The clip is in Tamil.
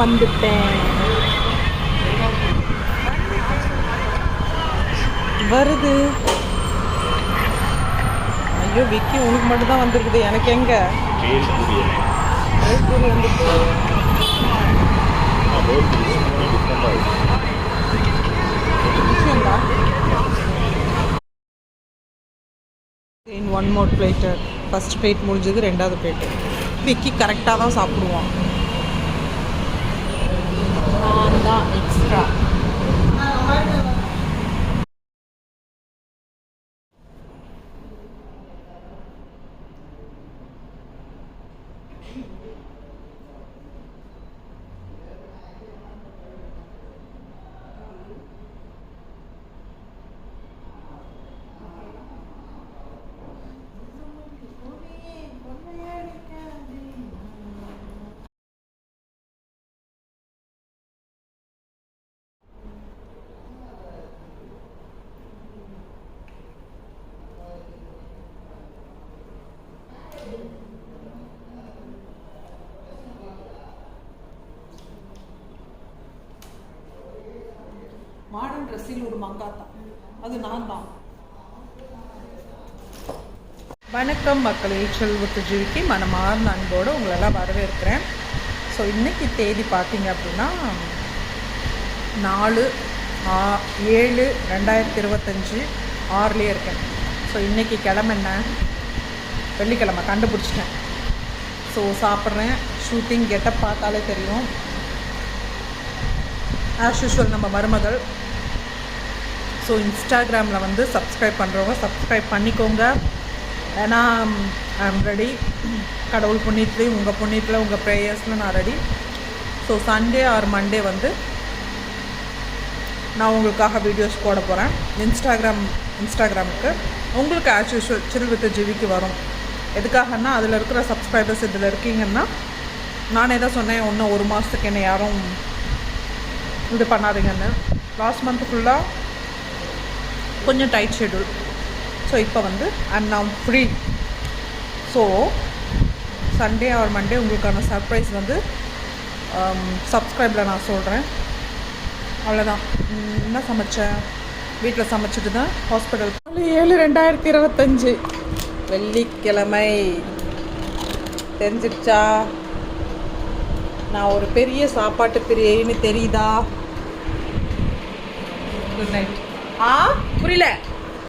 வந்துட்டேன். வருது. ஐயோ விக்கி, உனக்கு மட்டும் தான் வந்துருக்குது, எனக்கு எங்க பூரி வந்துட்டு. One more plate. First plate முடிஞ்சது, ரெண்டாவது பிளேட்டு. விக்கி கரெக்டாக தான் சாப்பிடுவான். நான் தான் எக்ஸ்ட்ரா. மாடர்ன் ட்ரெஸ்ஸில் ஒரு மங்காத்தா, அது நான் தான். வணக்கம் மக்களே, செல்வத்து ஜீவிக்கு மனமார்ந்த அன்போடு உங்களெல்லாம் வரவேற்கிறேன். ஸோ இன்றைக்கி தேதி பார்த்தீங்க அப்படின்னா 4/7/2025 6லேயே இருக்கேன். ஸோ இன்றைக்கி கிழமை என்ன? வெள்ளிக்கிழமை. கண்டுபிடிச்சிட்டேன். ஸோ சாப்பிட்றேன். ஷூட்டிங் கெட்டப் பார்த்தாலே தெரியும். ஆஸ் யூஷுவல் நம்ம மருமகள். ஸோ இன்ஸ்டாகிராமில் வந்து சப்ஸ்கிரைப் பண்ணுறவங்க சப்ஸ்கிரைப் பண்ணிக்கோங்க. ஏன்னா ஐ எம் ரெடி. கடவுள் புண்ணியத்துலேயும் உங்கள் புண்ணியத்தில் உங்கள் ப்ரேயர்ஸில் நான் ready. So Sunday or Monday வந்து நான் உங்களுக்காக வீடியோஸ் போட போகிறேன். இன்ஸ்டாகிராமுக்கு உங்களுக்கு ஆஸ் யூஷுவல் சில் வித் ஜிவிக்கு வரும். எதுக்காகன்னா அதில் இருக்கிற சப்ஸ்கிரைபர்ஸ் இதில் இருக்கீங்கன்னா நானே தான் சொன்னேன், இன்னும் 1 மாதத்துக்கு என்ன யாரும் இது பண்ணாதீங்கன்னு. லாஸ்ட் மந்த் ஃபுல்லாக கொஞ்சம் டைட் ஷெட்யூல். ஸோ இப்போ வந்து I am now free. So Sunday or Monday உங்களுக்கான சர்ப்ரைஸ் வந்து சப்ஸ்கிரைபில் நான் சொல்கிறேன். அவ்வளோதான். என்ன சமைச்சேன்? வீட்டில் சமைச்சிட்டு தான் ஹாஸ்பிட்டல். 7/2025 வெள்ளிக்கிழமை. தெரிஞ்சிடுச்சா? நான் ஒரு பெரிய சாப்பாட்டு பிரியைன்னு தெரியுதா? Good night. புரியல.